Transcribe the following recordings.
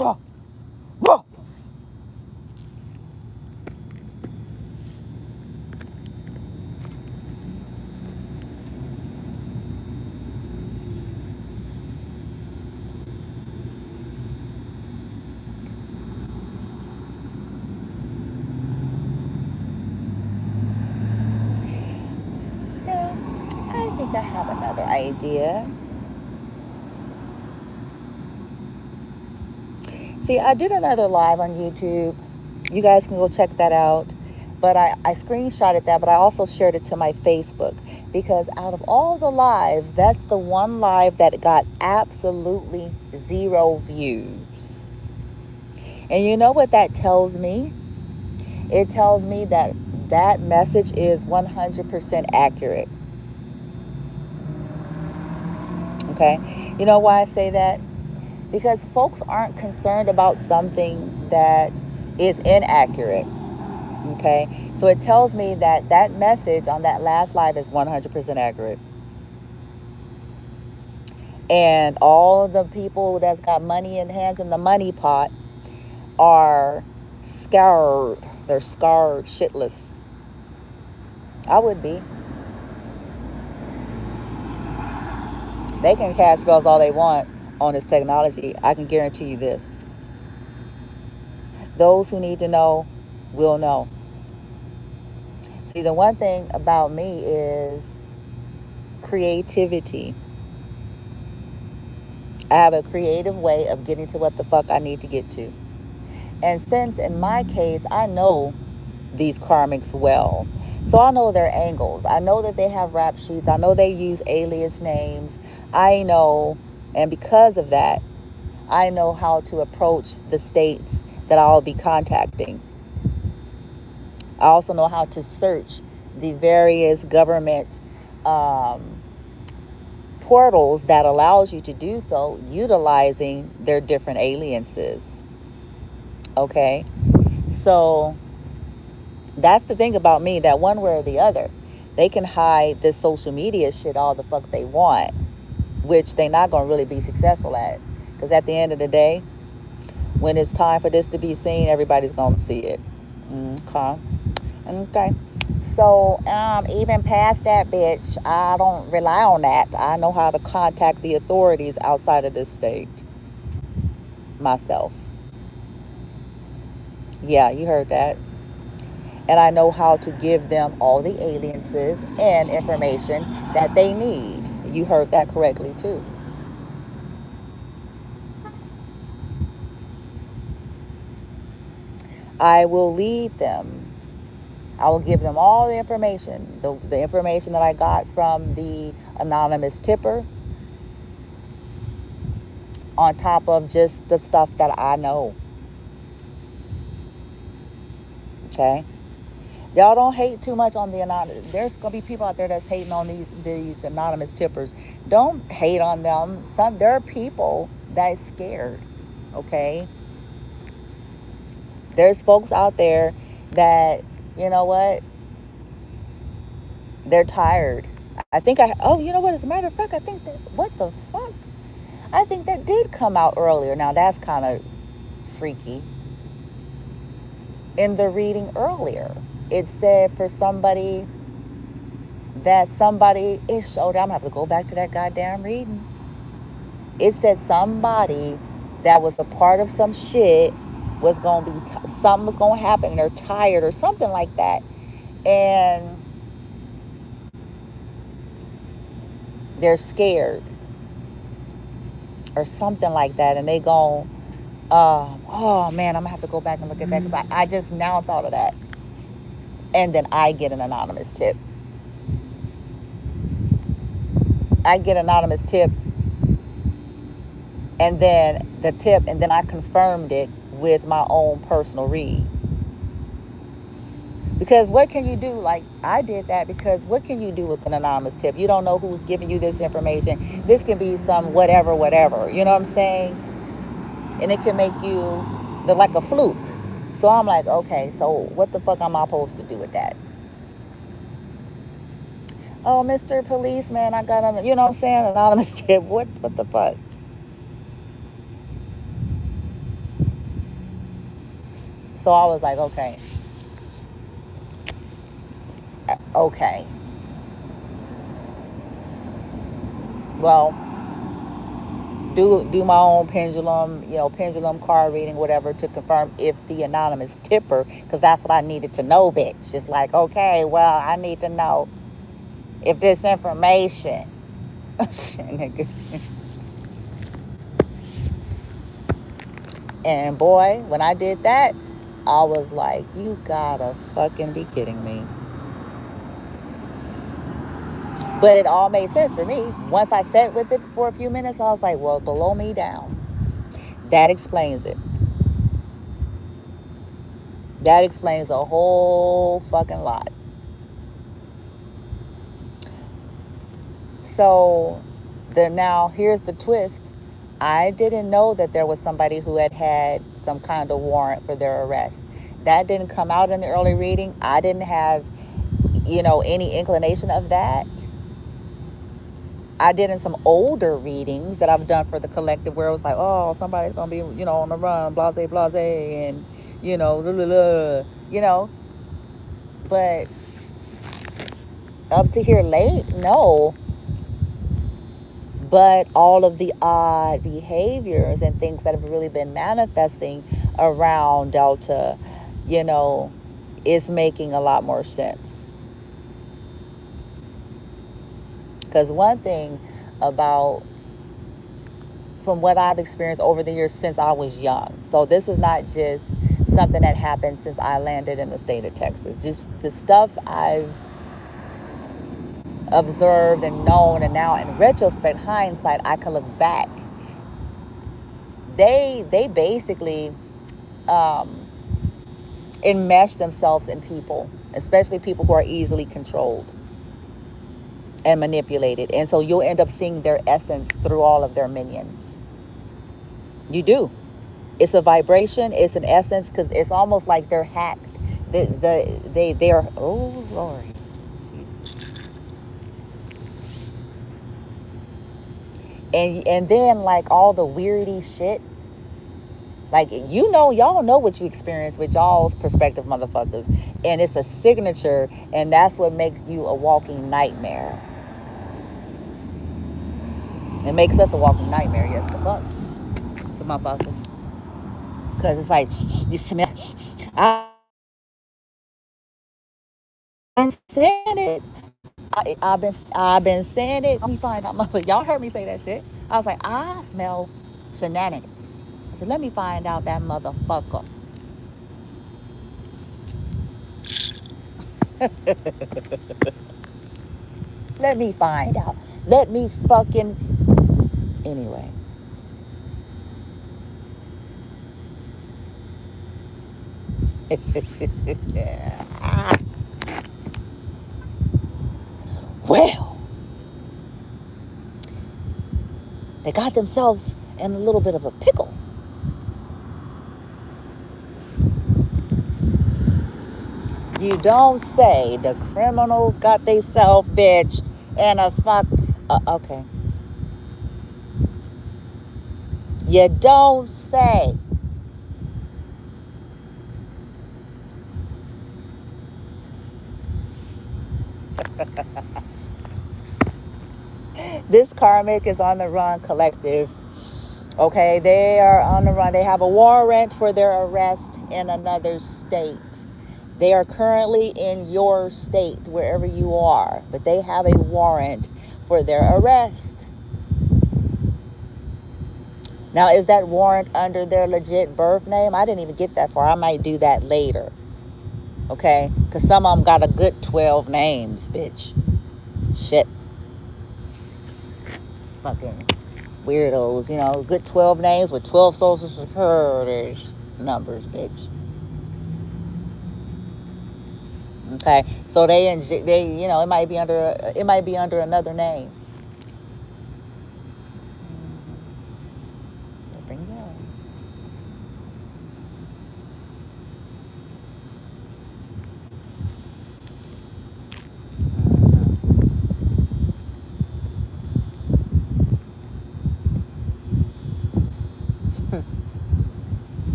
I think I have another idea. See, I did another live on YouTube. You guys can go check that out. But I screenshotted that, but I also shared it to my Facebook. Because out of all the lives, that's the one live that got absolutely 0 views. And you know what that tells me? It tells me that that message is 100% accurate. Okay? You know why I say that? Because folks aren't concerned about something that is inaccurate. Okay? So it tells me that that message on that last live is 100% accurate. And all the people that's got money in hands in the money pot are scared. They're scarred shitless. I would be. They can cast spells all they want on this technology. I can guarantee you this. Those who need to know will know. See, the one thing about me is creativity. I have a creative way of getting to what the fuck I need to get to. And since in my case, I know these karmics well. So I know their angles. I know that they have rap sheets. I know they use alias names. I know, and because of that, I know how to approach the states that I'll be contacting. I also know how to search the various government portals that allows you to do so, utilizing their different aliases. Okay? So that's the thing about me, that one way or the other, they can hide this social media shit all the fuck they want, which they're not going to really be successful at. Because at the end of the day, when it's time for this to be seen, everybody's going to see it. Okay. So even past that, bitch, I don't rely on that. I know how to contact the authorities outside of this state myself. Yeah, you heard that. And I know how to give them all the aliases and information that they need. You heard that correctly too. I will lead them. I will give them all the information, the information that I got from the anonymous tipper, on top of just the stuff that I know. Okay? Y'all don't hate too much on the anonymous. There's going to be people out there that's hating on these anonymous tippers. Don't hate on them. There are people that's scared. Okay? There's folks out there that, you know what? They're tired. You know what? As a matter of fact, I think that, what the fuck? I think that did come out earlier. Now, that's kind of freaky. In the reading earlier, it said for somebody is showed. I'm gonna have to go back to that goddamn reading. It said somebody that was a part of some shit was gonna be something was gonna happen, and they're tired or something like that, and they're scared or something like that, and they go, oh man, I'm gonna have to go back and look at that, because I just now thought of that. And then I get an anonymous tip. And then I confirmed it with my own personal read. Because what can you do? Like, I did that because what can you do with an anonymous tip? You don't know who's giving you this information. This can be some whatever. You know what I'm saying? And it can make you look like a fluke. So I'm like, okay, so what the fuck am I supposed to do with that? Oh, Mr. Policeman, I got you know what I'm saying? Anonymous tip. What the fuck? So I was like, okay, okay. Well, do my own pendulum, pendulum card reading, whatever, to confirm if the anonymous tipper, because that's what I needed to know, bitch. It's like, okay, well, I need to know if this information. And boy, when I did that, I was like, you gotta fucking be kidding me. But it all made sense for me. Once I sat with it for a few minutes, I was like, well, below me down. That explains it. That explains a whole fucking lot. So now here's the twist. I didn't know that there was somebody who had some kind of warrant for their arrest. That didn't come out in the early reading. I didn't have, any inclination of that. I did in some older readings that I've done for the collective, where it was like, oh, somebody's gonna be, on the run, blase, blase, and blah, blah, blah, but up to here late, no. But all of the odd behaviors and things that have really been manifesting around Delta, is making a lot more sense. Because one thing about, from what I've experienced over the years since I was young, so this is not just something that happened since I landed in the state of Texas, just the stuff I've observed and known, and now in retrospect, hindsight, I can look back. They basically enmesh themselves in people, especially people who are easily controlled and manipulated. And so you'll end up seeing their essence through all of their minions. You do. It's a vibration. It's an essence, because it's almost like they're hacked. They're, oh Lord, Jesus. And then like all the weirdy shit. Like, y'all know what you experience with y'all's perspective, motherfuckers. And it's a signature, and that's what makes you a walking nightmare. It makes us a walking nightmare, yes, the fuck. To motherfuckers. Because it's like, you smell. I've been saying it. I've been saying it. Let me find out, motherfucker. Y'all heard me say that shit. I was like, I smell shenanigans. I said, let me find out that motherfucker. Let me find out. Let me fucking. Anyway. Yeah. Well, they got themselves in a little bit of a pickle. You don't say. The criminals got theyself, bitch, and a fuck. Okay. You don't say. This karmic is on the run collective. Okay, they are on the run. They have a warrant for their arrest in another state. They are currently in your state, wherever you are, but they have a warrant for their arrest. Now, is that warrant under their legit birth name? I didn't even get that far. I might do that later. Okay? Because some of them got a good 12 names, bitch. Shit. Fucking weirdos, good 12 names with 12 social security numbers, bitch. Okay, so they it might be under another name. Bring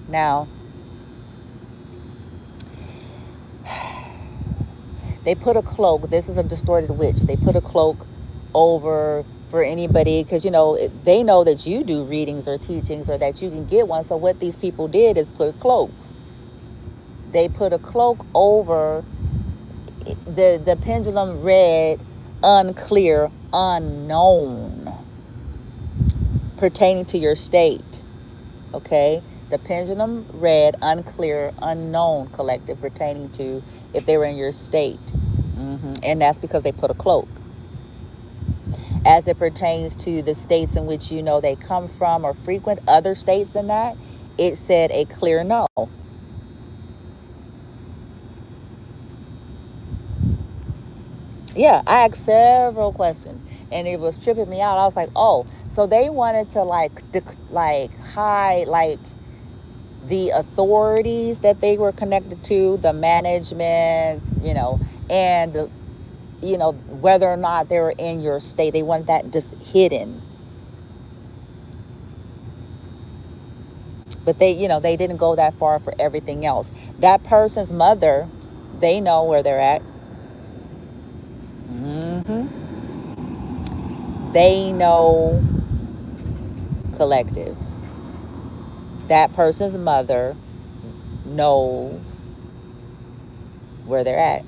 Now, They put a cloak. This is a distorted witch. They put a cloak over for anybody, because they know that you do readings or teachings, or that you can get one. So what these people did is put cloaks. They put a cloak over. The pendulum read unclear, unknown, pertaining to your state. Okay, the pendulum read unclear, unknown, collective, pertaining to if they were in your state. And that's because they put a cloak. As it pertains to the states in which they come from or frequent other states than that, it said a clear no. Yeah, I asked several questions, and it was tripping me out. I was like, oh, so they wanted to hide the authorities that they were connected to, the management, and whether or not they were in your state. They want that just hidden. But they didn't go that far for everything else. That person's mother, they know where they're at. They know, collective. That person's mother knows where they're at.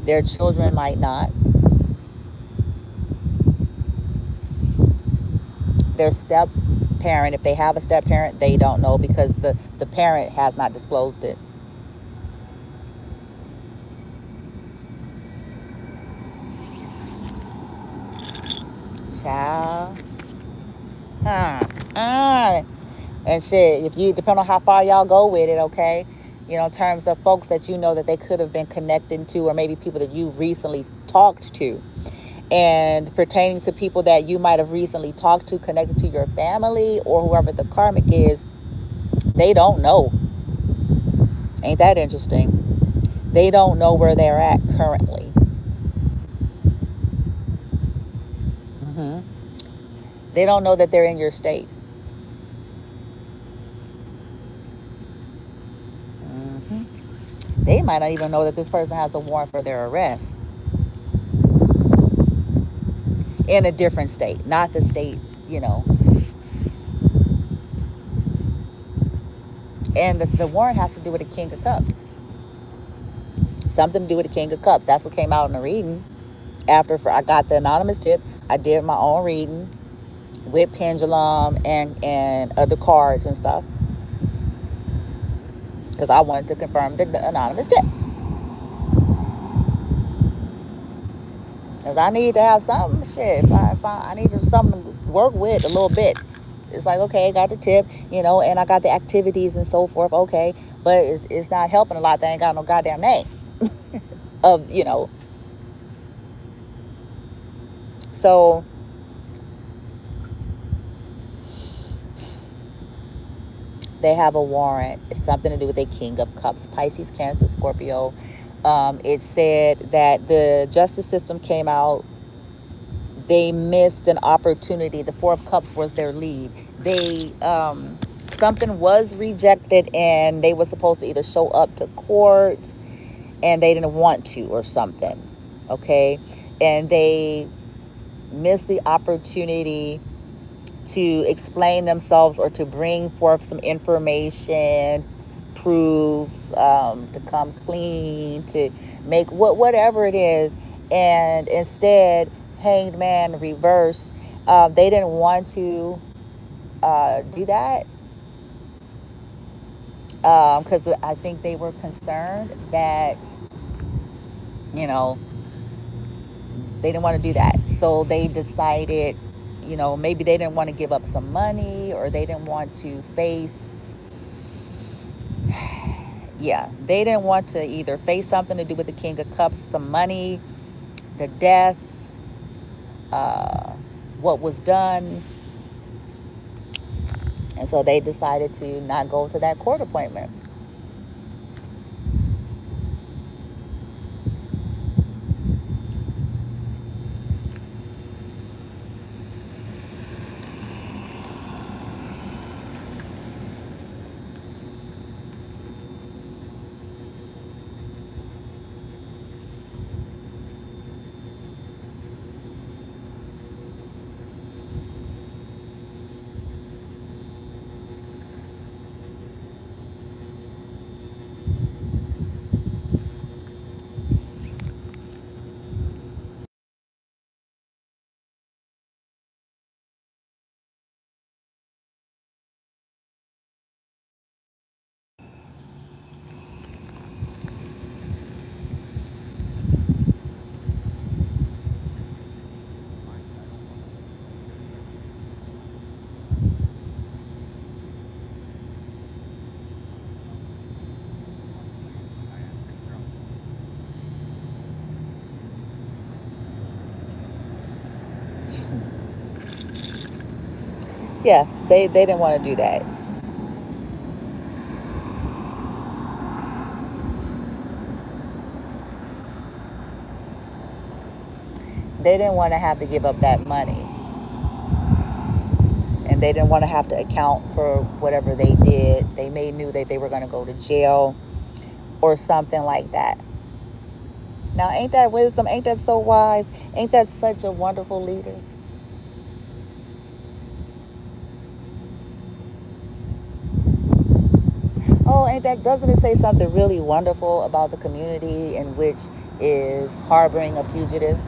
Their children might not. Their step parent, if they have a step parent, they don't know, because the parent has not disclosed it. Child. And shit, if you, depend on how far y'all go with it, okay? In terms of folks that that they could have been connected to, or maybe people that you recently talked to. And pertaining to people that you might have recently talked to, connected to your family or whoever the karmic is, they don't know. Ain't that interesting? They don't know where they're at currently. They don't know that they're in your state. They might not even know that this person has a warrant for their arrest in a different state, not the state, And the warrant has to do with the King of Cups. Something to do with the King of Cups. That's what came out in the reading. After I got the anonymous tip, I did my own reading with pendulum and other cards and stuff, because I wanted to confirm the anonymous tip. Because I need to have something. Shit, if I need something to work with a little bit. It's like, okay, I got the tip, and I got the activities and so forth. Okay, but it's not helping a lot. They ain't got no goddamn name of, So they have a warrant. It's something to do with a King of Cups, Pisces, Cancer, Scorpio. It said that the justice system came out. They missed an opportunity. The Four of Cups was their lead. They something was rejected, and they were supposed to either show up to court, and they didn't want to, or something. Okay, and they missed the opportunity to explain themselves, or to bring forth some information, proofs, to come clean, to make whatever it is. And instead, Hanged Man reverse. They didn't want to do that, because I think they were concerned that they didn't want to do that. So they decided, maybe they didn't want to give up some money, or they didn't want to face, they didn't want to either face something to do with the King of Cups, the money, the death, what was done. And so they decided to not go to that court appointment. Yeah, they didn't want to do that. They didn't want to have to give up that money. And they didn't want to have to account for whatever they did. They may knew that they were going to go to jail or something like that. Now, ain't that wisdom? Ain't that so wise? Ain't that such a wonderful leader? Oh, ain't that, doesn't it say something really wonderful about the community in which is harboring a fugitive?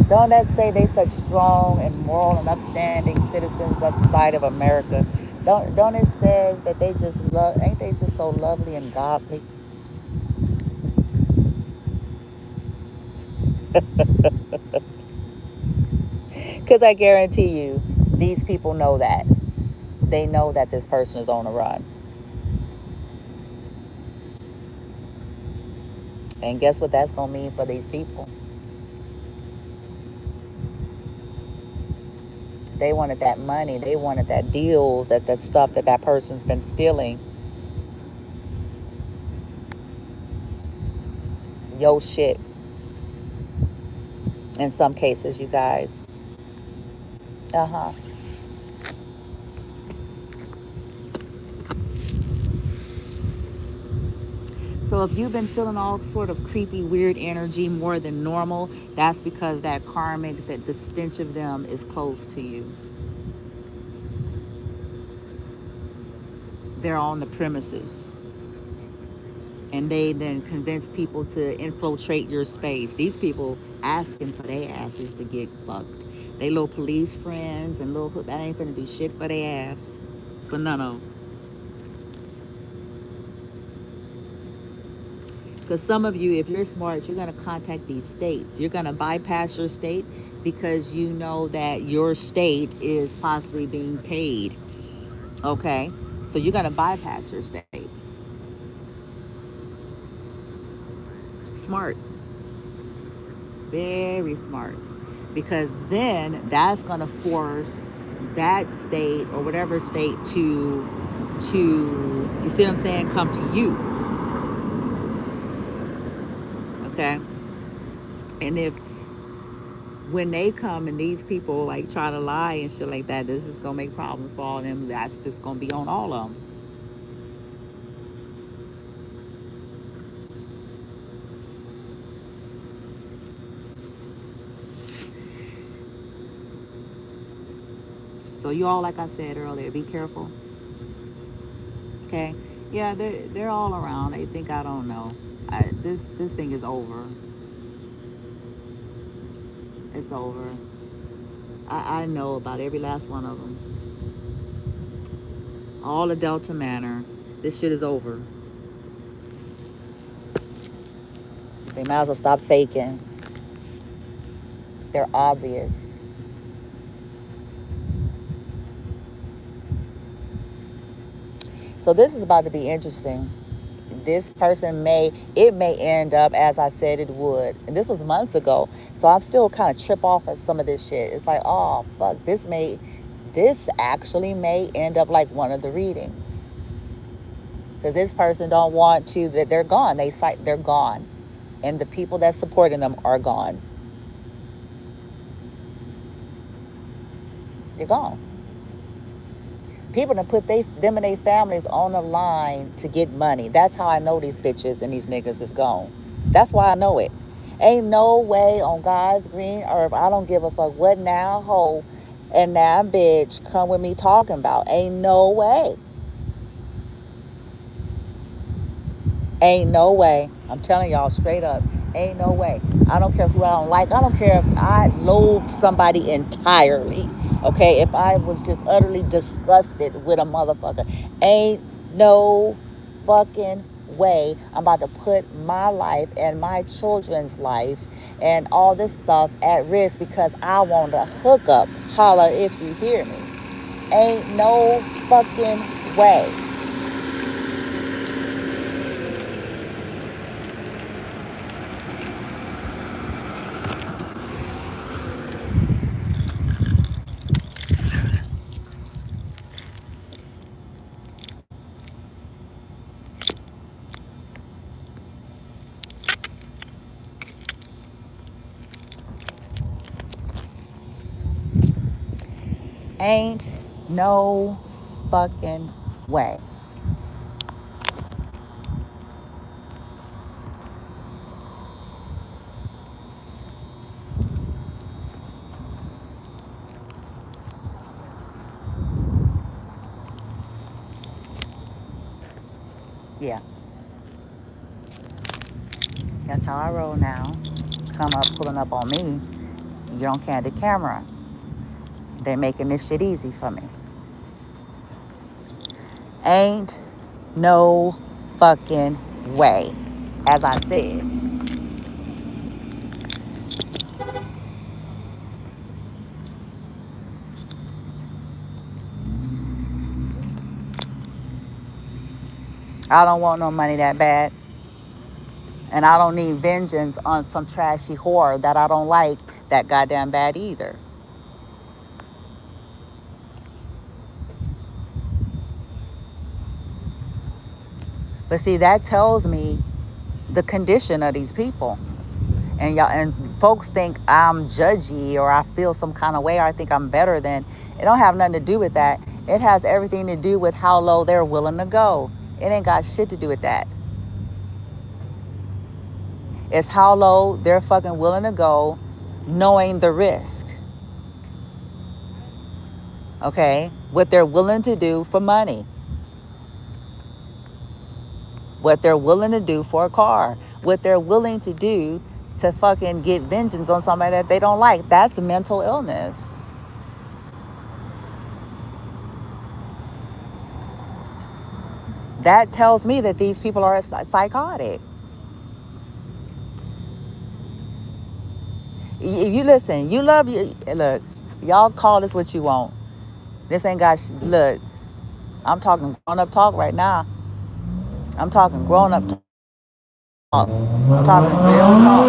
Don't that say they such strong and moral and upstanding citizens of society of America? Don't it says that they just love, ain't they just so lovely and godly? Because I guarantee you, these people know that. They know that this person is on the run. And guess what that's going to mean for these people? They wanted that money. They wanted that deal, that stuff that person's been stealing. Yo shit. In some cases, you guys. Uh-huh. So if you've been feeling all sort of creepy, weird energy more than normal, that's because that karmic, that the stench of them is close to you. They're on the premises. And they then convince people to infiltrate your space. These people asking for their asses to get fucked. They little police friends and little, that ain't finna do shit for their ass. For none of them. Because some of you, if you're smart, you're going to contact these states. You're going to bypass your state because you know that your state is possibly being paid. Okay? So you're going to bypass your state. Smart. Very smart. Because then that's going to force that state or whatever state to, you see what I'm saying, come to you. Okay? And if when they come and these people like try to lie and shit like that, this is gonna make problems for all of them. That's just gonna be on all of them. So you all, like I said earlier, be careful. Okay? Yeah, they're all around. They think I don't know. This thing is over. It's over. I know about every last one of them. All the Delta Manor. This shit is over. They might as well stop faking. They're obvious. So this is about to be interesting. This person may end up as I said it would. And this was months ago. So I'm still kind of trip off at some of this shit. It's like, oh fuck, this actually may end up like one of the readings. Because this person don't want to, that they're gone. They're gone. And the people that's supporting them are gone. They're gone. People that put them and their families on the line to get money. That's how I know these bitches and these niggas is gone. That's why I know it. Ain't no way on God's green earth. I don't give a fuck what now hoe and now bitch come with me talking about. Ain't no way. Ain't no way. I'm telling y'all straight up. Ain't no way. I don't care who I don't like. I don't care if I loathed somebody entirely. Okay? If I was just utterly disgusted with a motherfucker. Ain't no fucking way I'm about to put my life and my children's life and all this stuff at risk because I want to hook up. Holla if you hear me. Ain't no fucking way. Ain't no fucking way. Yeah, that's how I roll now. Come up, pulling up on me. You're on candid camera. They're making this shit easy for me. Ain't no fucking way. As I said, I don't want no money that bad. And I don't need vengeance on some trashy whore that I don't like that goddamn bad either. But see, that tells me the condition of these people. And y'all and folks think I'm judgy or I feel some kind of way or I think I'm better than. It don't have nothing to do with that. It has everything to do with how low they're willing to go. It ain't got shit to do with that. It's how low they're fucking willing to go, knowing the risk. Okay? What they're willing to do for money. What they're willing to do for a car. What they're willing to do to fucking get vengeance on somebody that they don't like. That's mental illness. That tells me that these people are psychotic. You listen, you love you. Look, y'all call this what you want. This ain't got, look, I'm talking grown up talk right now. I'm talking grown up talk. I'm talking real talk.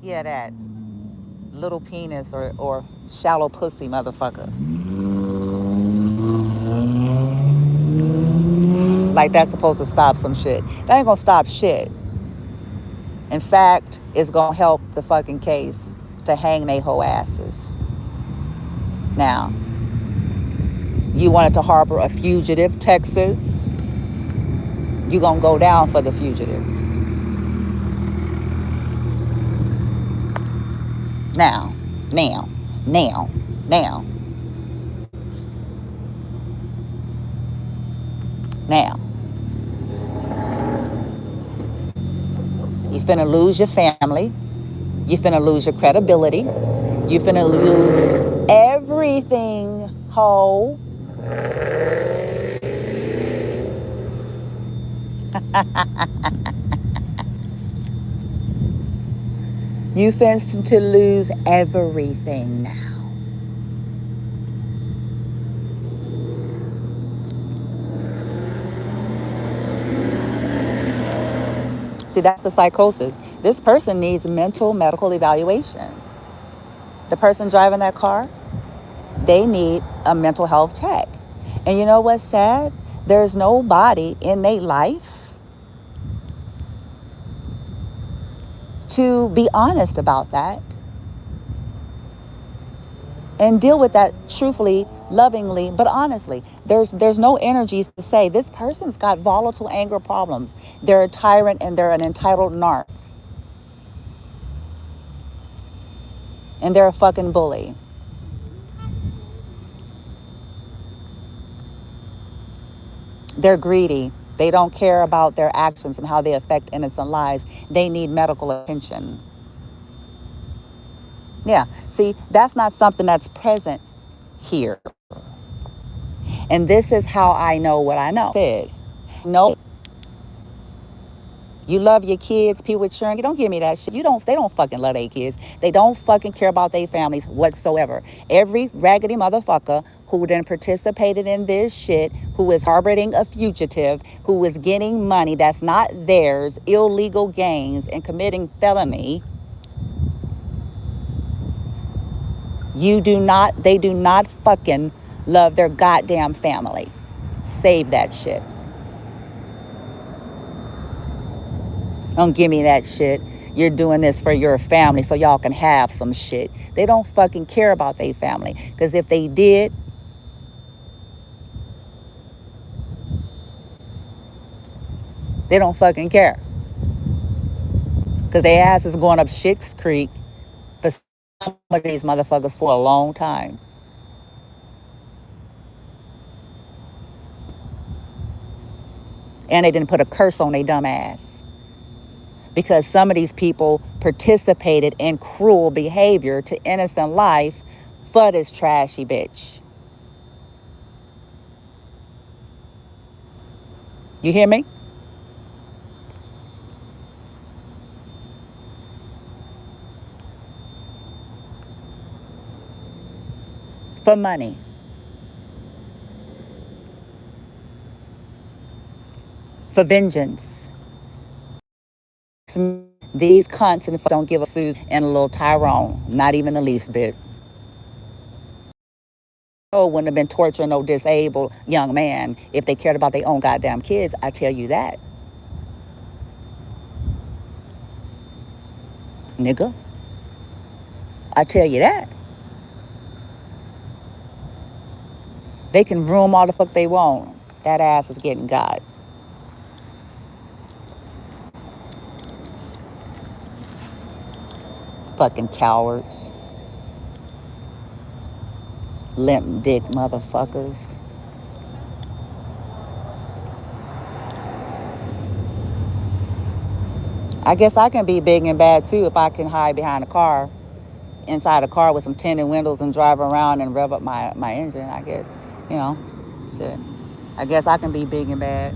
Yeah, that little penis or shallow pussy motherfucker. Like that's supposed to stop some shit. That ain't gonna stop shit. In fact, it's gonna help the fucking case to hang they whole asses. Now, you wanted to harbor a fugitive, Texas. You gonna go down for the fugitive. Now, now, now, now, now. You finna lose your family. You finna lose your credibility. You finna lose everything, ho. You finna to lose everything now. See, that's the psychosis. This person needs mental medical evaluation. The person driving that car, they need a mental health check. And you know what's sad? There's nobody in their life to be honest about that and deal with that truthfully, lovingly, but honestly. There's no energies to say this person's got volatile anger problems. They're a tyrant and they're an entitled narc. And they're a fucking bully. They're greedy. They don't care about their actions and how they affect innocent lives. They need medical attention. Yeah, see, that's not something that's present here. And this is how I know what I know. No, you love your kids, people with children. You don't give me that shit. They don't fucking love their kids. They don't fucking care about their families whatsoever. Every raggedy motherfucker who then participated in this shit, who is harboring a fugitive, who is getting money that's not theirs, illegal gains, and committing felony, they do not fucking love their goddamn family. Save that shit. Don't give me that shit. You're doing this for your family so y'all can have some shit. They don't fucking care about their family. Because if they did, they don't fucking care. Because their ass is going up Shit's Creek for some of these motherfuckers for a long time. And they didn't put a curse on their dumb ass. Because some of these people participated in cruel behavior to innocent life for this trashy bitch. You hear me? For money. For vengeance. These cunts and don't give a Susan and a little Tyrone. Not even the least bit. Oh, wouldn't have been torturing no disabled young man if they cared about their own goddamn kids. I tell you that. Nigga. I tell you that. They can room all the fuck they want. That ass is getting got. Fucking cowards. Limp dick motherfuckers. I guess I can be big and bad too if I can hide behind a car, inside a car with some tinted windows and drive around and rev up my engine, I guess. You know, shit. I guess I can be big and bad.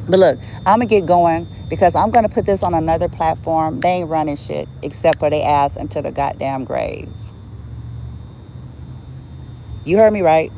But look, I'm going to get going because I'm going to put this on another platform. They ain't running shit except for they ass into the goddamn grave. You heard me right.